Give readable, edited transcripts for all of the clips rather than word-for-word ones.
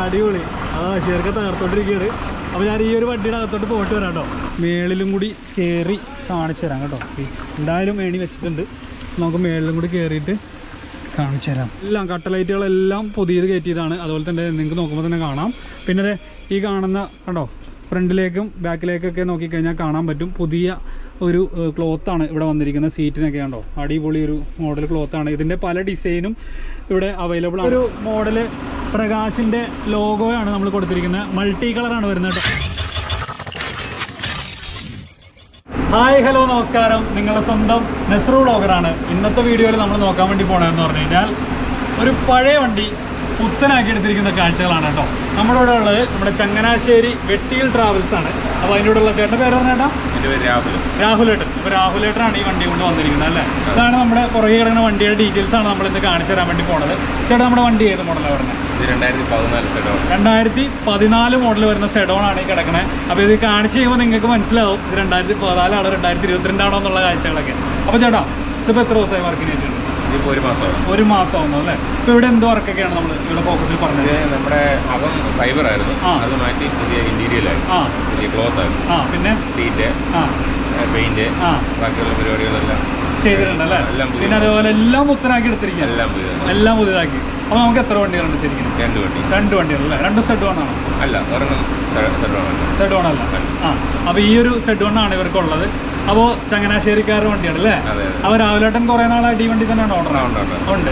അടിപൊളി. ശരിക്കും തകർത്തോണ്ടിരിക്കുകയാണ്. അപ്പോൾ ഞാൻ ഈ ഒരു വണ്ടിയുടെ അകത്തോട്ട് പോയിട്ട് വരാം കേട്ടോ. മേളിലും കൂടി കയറി കാണിച്ചു തരാം കേട്ടോ. എന്തായാലും ഏണി വെച്ചിട്ടുണ്ട്. നമുക്ക് മേളിലും കൂടി കയറിയിട്ട് കാണിച്ചു തരാം. എല്ലാം കട്ടലൈറ്റുകളെല്ലാം പുതിയത് കയറ്റിയതാണ്. അതുപോലെ തന്നെ നിങ്ങൾക്ക് നോക്കുമ്പോൾ തന്നെ കാണാം. പിന്നെ ഈ കാണുന്ന കണ്ടോ ഫ്രണ്ടിലേക്കും ബാക്കിലേക്കൊക്കെ നോക്കിക്കഴിഞ്ഞാൽ കാണാൻ പറ്റും പുതിയ ഒരു ക്ലോത്താണ് ഇവിടെ വന്നിരിക്കുന്നത്. സീറ്റിനൊക്കെ കണ്ടോ അടിപൊളി ഒരു മോഡൽ ക്ലോത്താണ്. ഇതിൻ്റെ പല ഡിസൈനും ഇവിടെ അവൈലബിൾ ആണ്. ഒരു മോഡല് പ്രകാശിൻ്റെ ലോഗോയാണ് നമ്മൾ കൊടുത്തിരിക്കുന്നത്. മൾട്ടി കളറാണ് വരുന്നത്. ഹായ് ഹലോ നമസ്കാരം. നിങ്ങളുടെ സ്വന്തം നസ്രു വ്ളോഗറാണ്. ഇന്നത്തെ വീഡിയോയിൽ നമ്മൾ നോക്കാൻ വേണ്ടി പോകണമെന്ന് പറഞ്ഞു കഴിഞ്ഞാൽ ഒരു പഴയ വണ്ടി പുത്തനാക്കി എടുത്തിരിക്കുന്ന കാഴ്ചകളാണ് കേട്ടോ. നമ്മുടെ ഇവിടെ ഉള്ളത് നമ്മുടെ ചങ്ങനാശ്ശേരി വെട്ടിയിൽ ട്രാവൽസ് ആണ്. അപ്പോൾ അതിൻ്റെ കൂടെ ഉള്ള ചേട്ടൻ്റെ പേര് പറഞ്ഞേട്ടാ രാഹുലേട്ടൻ. അപ്പോൾ രാഹുലേട്ടനാണ് ഈ വണ്ടി കൊണ്ട് വന്നിരിക്കുന്നത് അല്ലേ. ഇതാണ് നമ്മുടെ പുറകെ കിടക്കുന്ന വണ്ടിയുടെ ഡീറ്റെയിൽസ് ആണ് നമ്മൾ ഇന്ന് കാണിച്ചു തരാൻ വേണ്ടി പോണത്. ചേട്ടാ നമ്മുടെ വണ്ടി ഏത് മോഡലാണ് വരുന്നത്? 2014 മോഡൽ വരുന്ന സെഡോൺ ആണ് ഈ കിടക്കണേ. അപ്പോൾ ഇത് കാണിച്ച് കഴിയുമ്പോൾ നിങ്ങൾക്ക് മനസ്സിലാവും ഇത് 2014 ആണോ 2022 ആണോ എന്നുള്ള കാഴ്ചകളൊക്കെ. അപ്പോൾ ചേട്ടാ ഇതിപ്പോൾ എത്ര ദിവസമായി വർക്കിന് ചെയ്തിട്ടുണ്ട്? ഒരു മാസം ആവുന്നു അല്ലേ. ഇപ്പൊ ഇവിടെ എന്ത് വർക്കൊക്കെയാണ് നമ്മൾ ഇവിടെ ഫോക്കസിൽ പറഞ്ഞത്? നമ്മുടെ അകം ഫൈബർ ആയിരുന്നു, അത് മാറ്റി പുതിയ ഇന്റീരിയലായിരുന്നു, പുതിയ ക്ലോത്ത് ആയിരുന്നു, പിന്നെ സീറ്റ്, പെയിന്റ്, ബാക്കിയുള്ള പരിപാടികളെല്ലാം ചെയ്തിട്ടുണ്ടല്ലേ. പിന്നെ അതുപോലെ എല്ലാം പുത്തനാക്കി എടുത്തിരിക്കുക, എല്ലാം പുതിയതാക്കി. അപ്പൊ നമുക്ക് എത്ര വണ്ടികളുണ്ട് ശരിക്കും? രണ്ട് വണ്ടികളല്ലേ. രണ്ട് സെഡ് വൺ ആണോ? അല്ല, സെഡ് വൺ അല്ല. അപ്പൊ ഈ ഒരു സെഡ് വൺ ആണ് ഇവർക്കുള്ളത്. അപ്പോൾ ചങ്ങനാശ്ശേരിക്കാരുടെ വണ്ടിയാണ് അല്ലേ. അപ്പോൾ രാവിലേട്ടൻ കുറേ നാളായിട്ട് ഈ വണ്ടി തന്നെയാണ് ഓർഡർ ഉണ്ട്.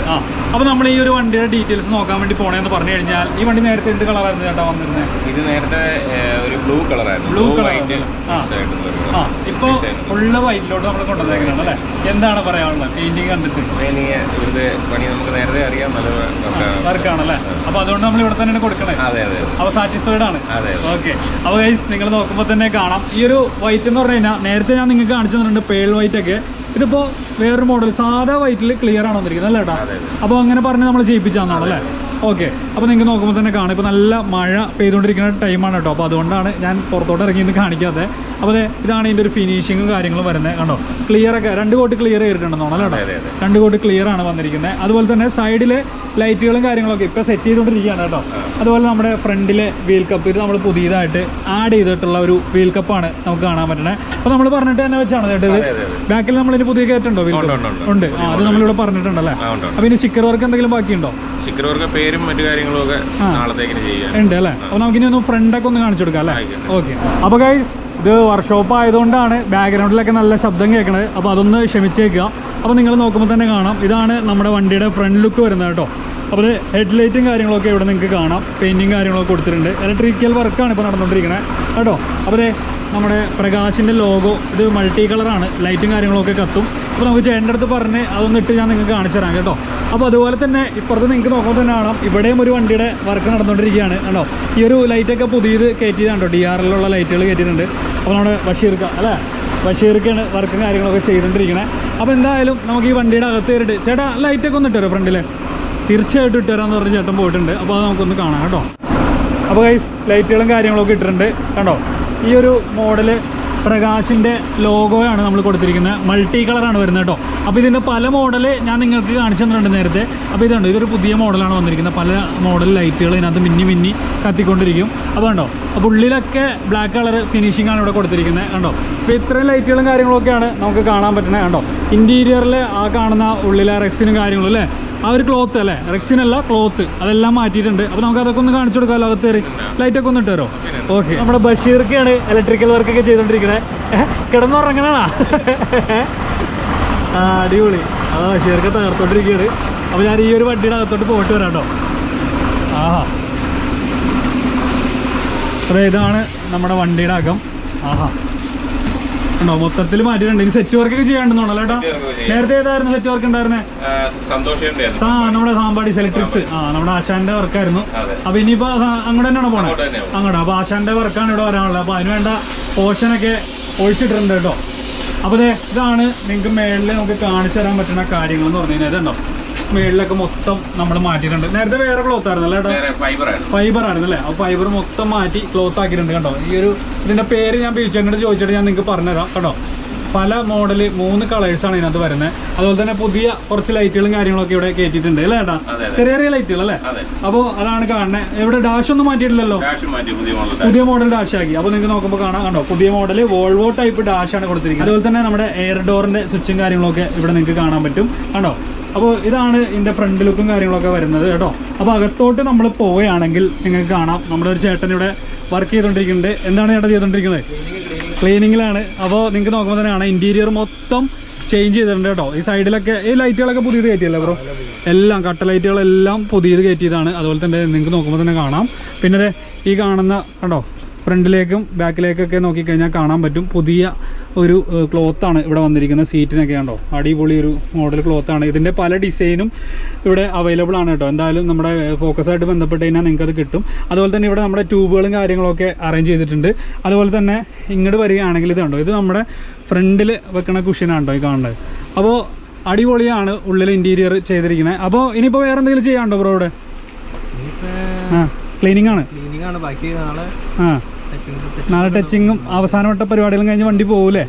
അപ്പോൾ നമ്മൾ ഈ ഒരു വണ്ടിയുടെ ഡീറ്റെയിൽസ് നോക്കാൻ വേണ്ടി പോകണമെന്ന് പറഞ്ഞു കഴിഞ്ഞാൽ ഈ വണ്ടി നേരത്തെ എന്ത് കളറായിരുന്നു ചേട്ടാ വന്നിരുന്നത്? ഇത് നേരത്തെ ഒരു ബ്ലൂ കളറായിരുന്നു. Blue colour. ഇപ്പോൾ ഫുള്ള് വൈറ്റിലോട്ട് നമ്മൾ കൊണ്ടുവന്നേക്കുന്നതാണ് അല്ലേ. എന്താണ് പറയാനുള്ളത് പെയിന്റിങ് കണ്ടിട്ട്? ഇവിടുത്തെ പണി നമുക്ക് നേരത്തെ അറിയാം, നല്ല വർക്കാണല്ലേ. അപ്പോൾ അതുകൊണ്ട് നമ്മൾ ഇവിടെ തന്നെയാണ് കൊടുക്കണേ. അപ്പോൾ സാറ്റിസ്ഫൈഡ് ആണ്. ഓക്കെ. അപ്പോൾ ഗൈസ് നിങ്ങൾ നോക്കുമ്പോൾ തന്നെ കാണാം ഈ ഒരു വൈറ്റ് എന്ന് പറഞ്ഞു കഴിഞ്ഞാൽ നേരത്തെ ഞാൻ നിങ്ങൾക്ക് കാണിച്ചു തന്നിട്ടുണ്ട് പേൾ വൈറ്റ് ഒക്കെ. ഇതിപ്പോൾ വേറൊരു മോഡൽ സാധാ വൈറ്റിൽ ക്ലിയർ ആണ് വന്നിരിക്കുന്നത് അല്ലേ ഏട്ടാ. അപ്പോൾ അങ്ങനെ പറഞ്ഞ് നമ്മൾ ചെയ്യിപ്പിച്ചാന്നാണ് അല്ലേ. ഓക്കെ. അപ്പോൾ നിങ്ങൾക്ക് നോക്കുമ്പോൾ തന്നെ കാണാം ഇപ്പോൾ നല്ല മഴ പെയ്തുകൊണ്ടിരിക്കുന്ന ടൈമാണ് കേട്ടോ. അപ്പോൾ അതുകൊണ്ടാണ് ഞാൻ പുറത്തോട്ട് ഇറങ്ങി ഇന്ന് കാണിക്കാതെ. അപ്പോൾ ഇതാണ് ഇതിൻ്റെ ഒരു ഫിനിഷിങ്ങും കാര്യങ്ങളും വരുന്നത് കണ്ടോ. ക്ലിയറൊക്കെ 2 കോട്ട് ക്ലിയർ ചെയ്തിട്ടുണ്ടെന്നാണ് കേട്ടോ. 2 കോട്ട് ക്ലിയർ ആണ് വന്നിരിക്കുന്നത്. അതുപോലെ തന്നെ സൈഡിലെ ലൈറ്റുകളും കാര്യങ്ങളൊക്കെ ഇപ്പോൾ സെറ്റ് ചെയ്തുകൊണ്ടിരിക്കുകയാണ് കേട്ടോ. അതുപോലെ നമ്മുടെ ഫ്രണ്ടിലെ വീൽ കപ്പ് ഇത് നമ്മൾ പുതിയതായിട്ട് ആഡ് ചെയ്തിട്ടുള്ള ഒരു വീൽ കപ്പാണ് നമുക്ക് കാണാൻ പറ്റണേ. അപ്പോൾ നമ്മൾ പറഞ്ഞിട്ട് തന്നെ വെച്ചാണ് കേട്ടത്. ബാക്കിൽ നമ്മളിന് പുതിയ കയറ്റുണ്ടോ? വീൽ കപ്പ് ഉണ്ട്. അത് നമ്മളിവിടെ പറഞ്ഞിട്ടുണ്ടല്ലേ. അപ്പോൾ ഇനി സ്റ്റിക്കർ വർക്ക് എന്തെങ്കിലും ബാക്കിയുണ്ടോ? സ്റ്റിക്കർ വർക്ക് പേരും മറ്റു കാര്യങ്ങളും ഒക്കെ നാളത്തേക്ക് ഉണ്ട് അല്ലേ. അപ്പോൾ നമുക്കിനി ഒന്ന് ഫ്രണ്ടൊക്കെ ഒന്ന് കാണിച്ചു കൊടുക്കാം അല്ലേ. ഓക്കെ. അപ്പോൾ ഗൈസ് ഇത് വർക്ക്ഷോപ്പ് ആയതുകൊണ്ടാണ് ബാക്ക്ഗ്രൗണ്ടിലൊക്കെ നല്ല ശബ്ദം കേൾക്കണത്. അപ്പോൾ അതൊന്ന് ക്ഷമിച്ചേക്കുക. അപ്പോൾ നിങ്ങൾ നോക്കുമ്പോൾ തന്നെ കാണാം ഇതാണ് നമ്മുടെ വണ്ടിയുടെ ഫ്രണ്ട് ലുക്ക് വരുന്നത് കേട്ടോ. അപ്പോൾ ഹെഡ് ലൈറ്റും കാര്യങ്ങളൊക്കെ ഇവിടെ നിങ്ങൾക്ക് കാണാം. പെയിൻറ്റിങ് കാര്യങ്ങളൊക്കെ കൊടുത്തിട്ടുണ്ട്. ഇലക്ട്രിക്കൽ വർക്കാണ് ഇപ്പോൾ നടന്നുകൊണ്ടിരിക്കുന്നത് കേട്ടോ. അപ്പോൾ നമ്മുടെ പ്രകാശിൻ്റെ ലോഗോ ഇത് മൾട്ടി കളറാണ്. ലൈറ്റും കാര്യങ്ങളൊക്കെ കത്തും. അപ്പോൾ നമുക്ക് ചേട്ടൻ്റെ അടുത്ത് പറഞ്ഞ് അതൊന്നിട്ട് ഞാൻ നിങ്ങൾക്ക് കാണിച്ചു തരാം കേട്ടോ. അപ്പോൾ അതുപോലെ തന്നെ ഇപ്പുറത്ത് നിങ്ങൾക്ക് നോക്കുമ്പോൾ തന്നെ കാണാം ഇവിടെയും ഒരു വണ്ടിയുടെ വർക്ക് നടന്നുകൊണ്ടിരിക്കുകയാണ് കേട്ടോ. ഈ ഒരു ലൈറ്റൊക്കെ പുതിയത് കയറ്റിയതാണ് കേട്ടോ. DRL ലൈറ്റുകൾ കയറ്റിയിട്ടുണ്ട്. അപ്പോൾ നമ്മുടെ ബഷീർക്ക് അല്ലേ, ബഷീർക്കാണ് വർക്കും കാര്യങ്ങളൊക്കെ ചെയ്തുകൊണ്ടിരിക്കുന്നത്. അപ്പോൾ എന്തായാലും നമുക്ക് ഈ വണ്ടിയുടെ അകത്ത് കയറിയിട്ട് ചേട്ടാ ലൈറ്റൊക്കെ ഒന്ന് ഇട്ടുതരാം ഫ്രണ്ടിൽ. തീർച്ചയായിട്ടും ഇട്ടുതരാമെന്ന് പറഞ്ഞ് ചേട്ടൻ പോയിട്ടുണ്ട്. അപ്പോൾ അത് നമുക്കൊന്ന് കാണാം കേട്ടോ. അപ്പോൾ ഗൈസ് ലൈറ്റുകളും കാര്യങ്ങളൊക്കെ ഇട്ടിട്ടുണ്ട് കണ്ടോ. ഈ ഒരു മോഡല് പ്രകാശിൻ്റെ ലോഗോയാണ് നമ്മൾ കൊടുത്തിരിക്കുന്നത്. മൾട്ടി കളറാണ് വരുന്നത് കേട്ടോ. അപ്പോൾ ഇതിൻ്റെ പല മോഡൽ ഞാൻ നിങ്ങൾക്ക് കാണിച്ചു തന്നിട്ടുണ്ട് നേരത്തെ. അപ്പോൾ ഇതുണ്ട്, ഇതൊരു പുതിയ മോഡലാണ് വന്നിരിക്കുന്നത്. പല മോഡൽ ലൈറ്റുകൾ ഇതിനകത്ത് മിന്നി കത്തിക്കൊണ്ടിരിക്കും. അപ്പോൾ കണ്ടോ. അപ്പോൾ ഉള്ളിലൊക്കെ ബ്ലാക്ക് കളർ ഫിനിഷിംഗ് ആണ് ഇവിടെ കൊടുത്തിരിക്കുന്നത് കണ്ടോ. അപ്പോൾ ഇത്രയും ലൈറ്റുകളും കാര്യങ്ങളൊക്കെയാണ് നമുക്ക് കാണാൻ പറ്റുന്നത് കണ്ടോ. ഇൻറ്റീരിയറിൽ ആ കാണുന്ന ഉള്ളിലെ റെക്സിനും കാര്യങ്ങളും അല്ലേ, ആ ഒരു ക്ലോത്ത് അല്ലേ, റെക്സിനല്ല ക്ലോത്ത്, അതെല്ലാം മാറ്റിയിട്ടുണ്ട്. അപ്പോൾ നമുക്ക് അതൊക്കെ ഒന്ന് കാണിച്ചു കൊടുക്കാമല്ലോ. അകത്ത് കയറി ലൈറ്റൊക്കെ ഒന്ന് ഇട്ടുതരോ? ഓക്കെ. നമ്മുടെ ബഷീർക്കാണ് ഇലക്ട്രിക്കൽ വർക്കൊക്കെ ചെയ്തുകൊണ്ടിരിക്കുന്നത്. കിടന്നുറങ്ങണാ. അടിപൊളി. ബഷീർക്ക് തകർത്തോണ്ടിരിക്കുകയാണ്. അപ്പോൾ ഞാൻ ഈ ഒരു വണ്ടിയുടെ അകത്തോട്ട് പോയിട്ട് വരാം കേട്ടോ. അതെ ഇതാണ് നമ്മുടെ വണ്ടിയുടെ അകം. ഉണ്ടോ മൊത്തത്തിൽ മാറ്റിയിട്ടുണ്ട്. ഇനി സെറ്റ് വർക്കൊക്കെ ചെയ്യാണ്ടെന്നാണല്ലോ കേട്ടോ. നേരത്തെ ഏതായിരുന്നു സെറ്റ് വർക്ക് ഉണ്ടായിരുന്നേ? നമ്മുടെ സാമ്പാടി സെലക്ട്രിക്സ്. നമ്മുടെ ആശാന്റെ വർക്കായിരുന്നു. അപ്പൊ ഇനിയിപ്പോ അങ്ങോട്ട് തന്നെയാണോ പോണേ? അങ്ങോട്ട്. അപ്പൊ ആശാന്റെ വർക്കാണ് ഇവിടെ വരാനുള്ളത്. അപ്പൊ അതിന് വേണ്ട പോർഷനൊക്കെ ഒഴിച്ചിട്ടുണ്ട് കേട്ടോ. അപ്പോൾ ഇതാണ് നിങ്ങൾക്ക് മേളിൽ നമുക്ക് കാണിച്ചു തരാൻ പറ്റുന്ന കാര്യങ്ങൾ എന്ന് പറഞ്ഞു കഴിഞ്ഞാൽ. ഇതുണ്ടോ മേളിലൊക്കെ മൊത്തം നമ്മൾ മാറ്റിയിട്ടുണ്ട്. നേരത്തെ വേറെ ക്ലോത്ത് ആയിരുന്നല്ലേ കേട്ടോ, ഫൈബർ ആയിരുന്നല്ലേ. അപ്പോൾ ഫൈബർ മൊത്തം മാറ്റി ക്ലോത്ത് ആക്കിയിട്ടുണ്ട് കേട്ടോ. ഈ ഒരു ഇതിൻ്റെ പേര് ഞാൻ ബീച്ചേട്ടനോട് ചോദിച്ചിട്ട് ഞാൻ നിങ്ങൾക്ക് പറഞ്ഞുതരാം കേട്ടോ. പല മോഡൽ 3 കളേഴ്സാണ് ഇതിനകത്ത് വരുന്നത്. അതുപോലെ തന്നെ പുതിയ കുറച്ച് ലൈറ്റുകളും കാര്യങ്ങളൊക്കെ ഇവിടെ കയറ്റിയിട്ടുണ്ട് അല്ലേ ഏട്ടാ? ചെറിയ ചെറിയ ലൈറ്റുകൾ അല്ലേ? അപ്പോൾ അതാണ് കാണുന്നത്. ഇവിടെ ഡാഷ് ഒന്നും മാറ്റിയിട്ടില്ലല്ലോ, പുതിയ മോഡൽ ഡാഷ് ആക്കി. അപ്പോൾ നിങ്ങൾക്ക് നോക്കുമ്പോൾ കാണാം, കണ്ടോ പുതിയ മോഡൽ വോൾവോ ടൈപ്പ് ഡാഷാണ് കൊടുത്തിരിക്കുന്നത്. അതുപോലെ തന്നെ നമ്മുടെ എയർ ഡോറിന്റെ സ്വിച്ചും കാര്യങ്ങളൊക്കെ ഇവിടെ നിങ്ങൾക്ക് കാണാൻ പറ്റും, കണ്ടോ. അപ്പോൾ ഇതാണ് ഇതിൻ്റെ ഫ്രണ്ട് ലുക്കും കാര്യങ്ങളൊക്കെ വരുന്നത് കേട്ടോ. അപ്പോൾ അകത്തോട്ട് നമ്മൾ പോവുകയാണെങ്കിൽ നിങ്ങൾക്ക് കാണാം നമ്മുടെ ഒരു ചേട്ടൻ ഇവിടെ വർക്ക് ചെയ്തുകൊണ്ടിരിക്കുന്നുണ്ട്. എന്താണ് ചേട്ടൻ ചെയ്തുകൊണ്ടിരിക്കുന്നത്? ക്ലീനിങ്ങിലാണ്. അപ്പോൾ നിങ്ങൾക്ക് നോക്കുമ്പോൾ തന്നെ കാണാം ഇന്റീരിയർ മൊത്തം ചേഞ്ച് ചെയ്തിട്ടുണ്ട് കേട്ടോ. ഈ സൈഡിലൊക്കെ ഈ ലൈറ്റുകളൊക്കെ പുതിയത് കയറ്റിയല്ലേ ബ്രോ? എല്ലാം കട്ട ലൈറ്റുകളെല്ലാം പുതിയത് കയറ്റിയതാണ്. അതുപോലെ തന്നെ നിങ്ങൾക്ക് നോക്കുമ്പോൾ തന്നെ കാണാം. പിന്നെ ഈ കാണുന്ന കണ്ടോ ഫ്രണ്ടിലേക്കും ബാക്കിലേക്കൊക്കെ നോക്കിക്കഴിഞ്ഞാൽ കാണാൻ പറ്റും പുതിയ ഒരു ക്ലോത്താണ് ഇവിടെ വന്നിരിക്കുന്നത്. സീറ്റിനൊക്കെ ഉണ്ടോ അടിപൊളി ഒരു മോഡൽ ക്ലോത്താണ്. ഇതിൻ്റെ പല ഡിസൈനും ഇവിടെ അവൈലബിൾ ആണ് കേട്ടോ. എന്തായാലും നമ്മുടെ ഫോക്കസായിട്ട് ബന്ധപ്പെട്ട് കഴിഞ്ഞാൽ നിങ്ങൾക്ക് അത് കിട്ടും. അതുപോലെ തന്നെ ഇവിടെ നമ്മുടെ ട്യൂബുകളും കാര്യങ്ങളൊക്കെ അറേഞ്ച് ചെയ്തിട്ടുണ്ട്. അതുപോലെ തന്നെ ഇങ്ങോട്ട് വരികയാണെങ്കിൽ ഇത് കണ്ടോ, ഇത് നമ്മുടെ ഫ്രണ്ടിൽ വെക്കണ കുഷ്യനാണ് കേട്ടോ ഈ കാണുന്നത്. അപ്പോൾ അടിപൊളിയാണ് ഉള്ളിൽ ഇൻറ്റീരിയർ ചെയ്തിരിക്കുന്നത്. അപ്പോൾ ഇനിയിപ്പോൾ വേറെ എന്തെങ്കിലും ചെയ്യാനുണ്ടോ ബ്രോ ഇവിടെ? ക്ലീനിങ് ആണ്. നാളെ ടച്ചിങ്ങും അവസാനവട്ട പരിപാടികളും കഴിഞ്ഞ് വണ്ടി പോകൂലേ?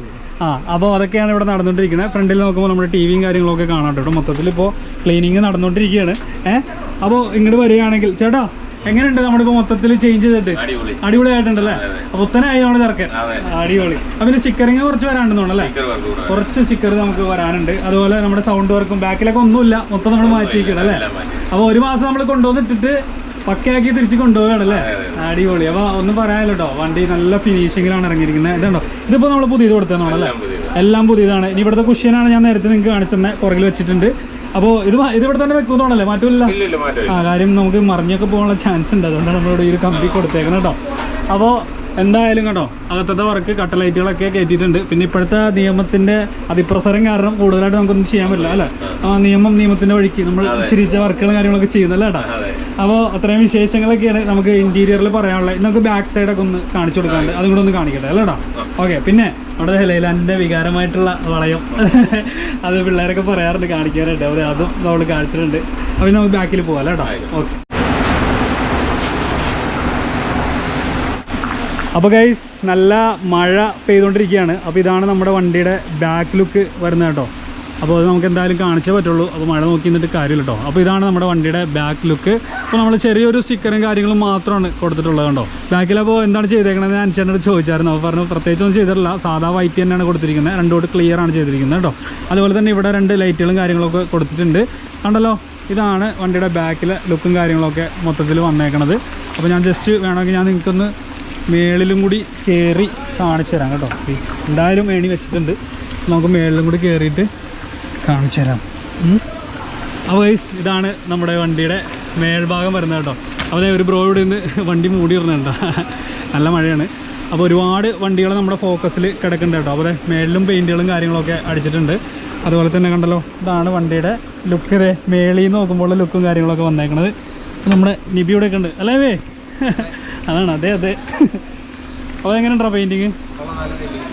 അപ്പോൾ അതൊക്കെയാണ് ഇവിടെ നടന്നുകൊണ്ടിരിക്കുന്നത്. ഫ്രണ്ടിൽ നോക്കുമ്പോൾ നമ്മുടെ ടി വിയും കാര്യങ്ങളൊക്കെ കാണാം കേട്ടോ. മൊത്തത്തിൽ ഇപ്പോൾ ക്ലീനിങ് നടന്നുകൊണ്ടിരിക്കുകയാണ്. അപ്പോൾ ഇങ്ങോട്ട് വരികയാണെങ്കിൽ ചേട്ടാ എങ്ങനെയുണ്ട് നമ്മളിപ്പോൾ മൊത്തത്തിൽ ചേഞ്ച് ചെയ്തിട്ട്? അടിപൊളിയായിട്ടുണ്ടല്ലേ? പുത്തനായി നമ്മുടെ ചെറുക്കൻ, അടിപൊളി. അപ്പം സ്റ്റിക്കറിങ് കുറച്ച് വരാണ്ടെന്നുണ്ടല്ലേ? കുറച്ച് സ്റ്റിക്കർ നമുക്ക് വരാനുണ്ട്. അതുപോലെ നമ്മുടെ സൗണ്ട് വർക്കും ബാക്കിലൊക്കെ ഒന്നുമില്ല, മൊത്തം നമ്മൾ മാറ്റിയിരിക്കണം അല്ലേ? അപ്പോൾ ഒരു മാസം നമ്മൾ കൊണ്ടുവന്നിട്ടിട്ട് പക്കയാക്കി തിരിച്ച് കൊണ്ടുപോവുകയാണല്ലേ? അടിപൊളി. അപ്പോൾ ഒന്നും പറയാനില്ല കേട്ടോ, വണ്ടി നല്ല ഫിനിഷിങ്ങിലാണ് ഇറങ്ങിയിരിക്കുന്നത്. ഇതുണ്ടോ, ഇതിപ്പോൾ നമ്മൾ പുതിയത് കൊടുത്തതാണല്ലേ? എല്ലാം പുതിയതാണ്. ഇനി ഇവിടുത്തെ കുഷ്യനാണ് ഞാൻ നേരത്തെ നിങ്ങൾക്ക് കാണിച്ചെന്നെ പുറകിൽ വെച്ചിട്ടുണ്ട്. അപ്പോൾ ഇതിവിടെ തന്നെ വെക്കുന്നതാണല്ലേ? മാറ്റമില്ല. കാര്യം നമുക്ക് മറിഞ്ഞൊക്കെ പോകാനുള്ള ചാൻസ് ഉണ്ട്, അതുകൊണ്ടാണ് നമ്മളിവിടെ ഈ ഒരു കമ്പി കൊടുത്തേക്കുന്നത് കേട്ടോ. അപ്പോൾ എന്തായാലും കേട്ടോ അകത്തത്തെ വർക്ക് കട്ട ലൈറ്റുകളൊക്കെ കയറ്റിയിട്ടുണ്ട്. പിന്നെ ഇപ്പോഴത്തെ നിയമത്തിൻ്റെ അതിപ്രസരം കാരണം കൂടുതലായിട്ട് നമുക്കൊന്നും ചെയ്യാൻ പറ്റില്ല അല്ലേ? നിയമത്തിൻ്റെ വഴിക്ക് നമ്മൾ ചിരിച്ച വർക്കുകളും കാര്യങ്ങളൊക്കെ ചെയ്യുന്നല്ലേ കേട്ടോ. അപ്പോൾ അത്രയും വിശേഷങ്ങളൊക്കെയാണ് നമുക്ക് ഇൻറ്റീരിയറിൽ പറയാനുള്ളത്. നമുക്ക് ബാക്ക് സൈഡൊക്കെ ഒന്ന് കാണിച്ചു കൊടുക്കാറുണ്ട്, അതും കൂടെ ഒന്ന് കാണിക്കട്ടെ അല്ലേ കേട്ടോ? ഓക്കെ. പിന്നെ നമ്മുടെ ഹെലൈലാൻഡിൻ്റെ വികാരമായിട്ടുള്ള വളയം അത് പിള്ളേരൊക്കെ പറയാറുണ്ട്, കാണിക്കാറുണ്ട്. അവർ അതും നമ്മൾ കാണിച്ചിട്ടുണ്ട്. അപ്പോൾ നമുക്ക് ബാക്കിൽ പോകാം അല്ലേ കേട്ടോ? ഓക്കെ. അപ്പോൾ ഗൈസ് നല്ല മഴ പെയ്തുകൊണ്ടിരിക്കുകയാണ്. അപ്പോൾ ഇതാണ് നമ്മുടെ വണ്ടിയുടെ ബാക്ക് ലുക്ക് വരുന്നത് കേട്ടോ. അപ്പോൾ അത് നമുക്ക് എന്തായാലും കാണിച്ചേ പറ്റുള്ളൂ. അപ്പോൾ മഴ നോക്കി നിന്നിട്ട് കാര്യമില്ല കേട്ടോ. അപ്പോൾ ഇതാണ് നമ്മുടെ വണ്ടിയുടെ ബാക്ക് ലുക്ക്. അപ്പോൾ നമ്മൾ ചെറിയൊരു സ്റ്റിക്കറും കാര്യങ്ങളും മാത്രമാണ് കൊടുത്തിട്ടുള്ളത് കേട്ടോ ബാക്കിൽ. അപ്പോൾ എന്താണ് ചെയ്തേക്കണത് ഞാൻ അച്ഛനോട് ചോദിച്ചായിരുന്നു. അപ്പോൾ പറഞ്ഞു പ്രത്യേകിച്ചൊന്നും ചെയ്തിട്ടില്ല, സാധാ വൈറ്റ് തന്നെയാണ് കൊടുത്തിരിക്കുന്നത്. രണ്ടോട്ട് ക്ലിയർ ആണ് ചെയ്തിരിക്കുന്നത് കേട്ടോ. അതുപോലെ തന്നെ ഇവിടെ 2 ലൈറ്റുകളും കാര്യങ്ങളൊക്കെ കൊടുത്തിട്ടുണ്ട് കണ്ടല്ലോ. ഇതാണ് വണ്ടിയുടെ ബാക്കിലെ ലുക്കും കാര്യങ്ങളൊക്കെ മൊത്തത്തിൽ വന്നേക്കണത്. അപ്പോൾ ഞാൻ ജസ്റ്റ് വേണമെങ്കിൽ ഞാൻ നിങ്ങൾക്കൊന്ന് മേളിലും കൂടി കയറി കാണിച്ചു തരാം കേട്ടോ. എന്തായാലും ഏണി വെച്ചിട്ടുണ്ട്, നമുക്ക് മേളിലും കൂടി കയറിയിട്ട് കാണിച്ചു തരാം. അപ്പോൾ ഇതാണ് നമ്മുടെ വണ്ടിയുടെ മേൽഭാഗം വരുന്നത് കേട്ടോ. അപ്പോൾ ഒരു ബ്രോ ഇവിടെ നിന്ന് വണ്ടി മൂടി ഇടുന്നുണ്ടോ, നല്ല മഴയാണ്. അപ്പോൾ ഒരുപാട് വണ്ടികൾ നമ്മുടെ ഫോക്കസിൽ കിടക്കുന്നുണ്ട് കേട്ടോ. അപ്പോൾ മേളിലും പെയിൻറ്റുകളും കാര്യങ്ങളൊക്കെ അടിച്ചിട്ടുണ്ട്. അതുപോലെ തന്നെ കണ്ടല്ലോ ഇതാണ് വണ്ടിയുടെ ലുക്ക്. ഇതേ മേളിൽ നിന്ന് നോക്കുമ്പോൾ ലുക്കും കാര്യങ്ങളൊക്കെ വന്നേക്കണത്. നമ്മുടെ നിബിയുടെ ഒക്കെ ഉണ്ട് അല്ലേ? അതാണ്, അതെ. അപ്പോൾ എങ്ങനെയുണ്ടോ പെയിൻറ്റിങ്?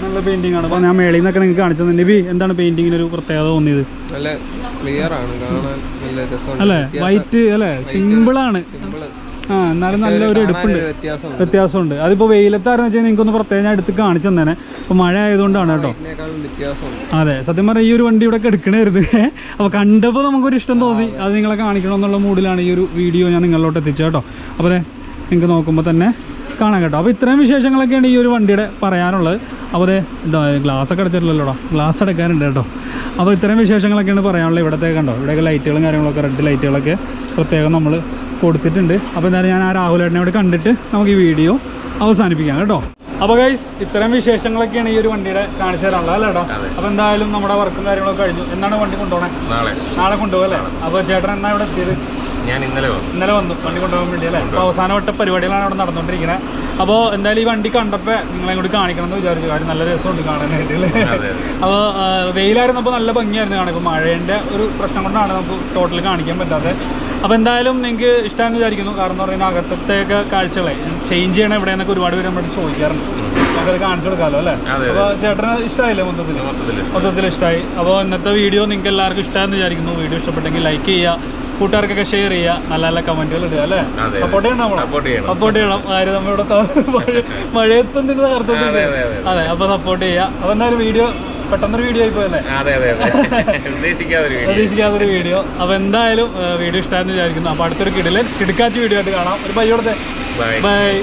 നല്ല പെയിൻറ്റിംഗ് ആണ്. അപ്പോൾ ഞാൻ മേളിൽ നിന്നൊക്കെ നിങ്ങൾക്ക് കാണിച്ചത്. നിബി എന്താണ് പെയിൻറ്റിങ്ങിനൊരു പ്രത്യേകത തോന്നിയത്? അല്ലേ? വൈറ്റ് അല്ലേ? സിമ്പിളാണ്. എന്നാലും നല്ലൊരു എടുപ്പുണ്ട്, വ്യത്യാസമുണ്ട്. അതിപ്പോൾ വെയിലത്താരെന്ന് വെച്ചാൽ നിങ്ങൾക്കൊന്ന് പ്രത്യേകം ഞാൻ എടുത്ത് കാണിച്ചു തന്നെ. അപ്പോൾ മഴ ആയതുകൊണ്ടാണ് കേട്ടോ. അതെ, സത്യം പറഞ്ഞാൽ ഈ ഒരു വണ്ടി ഇവിടെ എടുക്കണമായിരുന്നു. അപ്പോൾ കണ്ടപ്പോൾ നമുക്കൊരു ഇഷ്ടം തോന്നി, അത് നിങ്ങളെ കാണിക്കണമെന്നുള്ള മൂഡിലാണ് ഈ ഒരു വീഡിയോ ഞാൻ നിങ്ങളിലോട്ട് എത്തിച്ചത് കേട്ടോ. അപ്പോൾ നിങ്ങൾക്ക് നോക്കുമ്പോൾ തന്നെ കാണാം കേട്ടോ. അപ്പോൾ ഇത്രയും വിശേഷങ്ങളൊക്കെയാണ് ഈ ഒരു വണ്ടിയുടെ പറയാനുള്ളത്. അപ്പോൾ ഗ്ലാസ്സൊക്കെ അടച്ചിട്ടില്ലല്ലോടാ, ഗ്ലാസ് അടയ്ക്കാനുണ്ട് കേട്ടോ. അപ്പോൾ ഇത്രയും വിശേഷങ്ങളൊക്കെയാണ് പറയാനുള്ളത്. ഇവിടത്തെ കണ്ടോ, ഇവിടെയൊക്കെ ലൈറ്റുകളും കാര്യങ്ങളൊക്കെ റെഡ് ലൈറ്റുകളൊക്കെ പ്രത്യേകം നമ്മൾ കൊടുത്തിട്ടുണ്ട്. അപ്പോൾ എന്തായാലും ഞാൻ ആ രാഹുലേട്ടനെ ഇവിടെ കണ്ടിട്ട് നമുക്ക് ഈ വീഡിയോ അവസാനിപ്പിക്കാം കേട്ടോ. അപ്പോൾ ഗൈസ് ഇത്തരം വിശേഷങ്ങളൊക്കെയാണ് ഈ ഒരു വണ്ടിയുടെ കാണിച്ചു തരാനുള്ളത് അല്ലേ കേട്ടോ. അപ്പോൾ എന്തായാലും നമ്മുടെ വർക്കും കാര്യങ്ങളൊക്കെ കഴിഞ്ഞു. എന്നാണ് വണ്ടി കൊണ്ടുപോകണേ? നാളെ കൊണ്ടുപോകും അല്ലേ? അപ്പോൾ ചേട്ടൻ എന്നാ ഇവിടെ എത്തിയത്? ഞാൻ ഇന്നലെ വന്നു വണ്ടി കൊണ്ടുപോകാൻ വേണ്ടി അല്ലേ. അപ്പോൾ അവസാനവട്ട പരിപാടികളാണ് അവിടെ നടന്നുകൊണ്ടിരിക്കുന്നത്. അപ്പോൾ എന്തായാലും ഈ വണ്ടി കണ്ടപ്പോൾ നിങ്ങളെ കൂടി കാണിക്കണം എന്ന് വിചാരിച്ചു. കാര്യം നല്ല രസമുണ്ട് കാണാനായിട്ട് അല്ലേ. അപ്പോൾ വെയിലായിരുന്നപ്പോൾ നല്ല ഭംഗിയായിരുന്നു കാണാൻ. ഇപ്പോൾ മഴേൻ്റെ ഒരു പ്രശ്നം കൊണ്ടാണ് നമുക്ക് ടോട്ടൽ കാണിക്കാൻ പറ്റാത്തത്. അപ്പോൾ എന്തായാലും നിങ്ങൾക്ക് ഇഷ്ടമാണെന്ന് വിചാരിക്കുന്നു. കാരണം എന്ന് പറഞ്ഞാൽ അകത്തത്തേക്ക് കാഴ്ചകളെ ചേഞ്ച് ചെയ്യണം എവിടെയെന്നൊക്കെ ഒരുപാട് പേര് നമ്മുടെ ചോദിക്കാറുണ്ട്. നമുക്കത് കാണിച്ചു കൊടുക്കാമല്ലോ അല്ലേ. അപ്പോൾ ചേട്ടന് ഇഷ്ടമായില്ലേ? മൊത്തത്തിൽ ഇഷ്ടമായി. അപ്പോൾ ഇന്നത്തെ വീഡിയോ നിങ്ങൾക്ക് എല്ലാവർക്കും ഇഷ്ടമായെന്ന് വിചാരിക്കുന്നു. വീഡിയോ ഇഷ്ടപ്പെട്ടെങ്കിൽ ലൈക്ക് ചെയ്യുക, കൂട്ടുകാർക്കൊക്കെ ഷെയർ ചെയ്യുക, നല്ല നല്ല കമൻറ്റുകൾ ഇടുക അല്ലേ. സപ്പോർട്ട് ചെയ്യണം. ആരും നമ്മളിവിടെ മഴയത്തും നിന്ന് തകർത്തോണ്ടിരിക്കുക. അതെ, അപ്പോൾ സപ്പോർട്ട് ചെയ്യുക. അപ്പോൾ എന്തായാലും വീഡിയോ പെട്ടെന്നൊരു വീഡിയോ ആയി പോയല്ലേ? അതെ അതെ അതെ പ്രതീക്ഷിക്കാത്തൊരു വീഡിയോ. അപ്പോൾ എന്തായാലും വീഡിയോ ഇഷ്ടമായെന്ന് വിചാരിക്കുന്നു. അപ്പോൾ അടുത്തൊരു കിടിക്കാച്ച് വീഡിയോ ആയിട്ട് കാണാം. ഒരു ബൈ കൊടുത്തേ. ബൈ. ബൈ.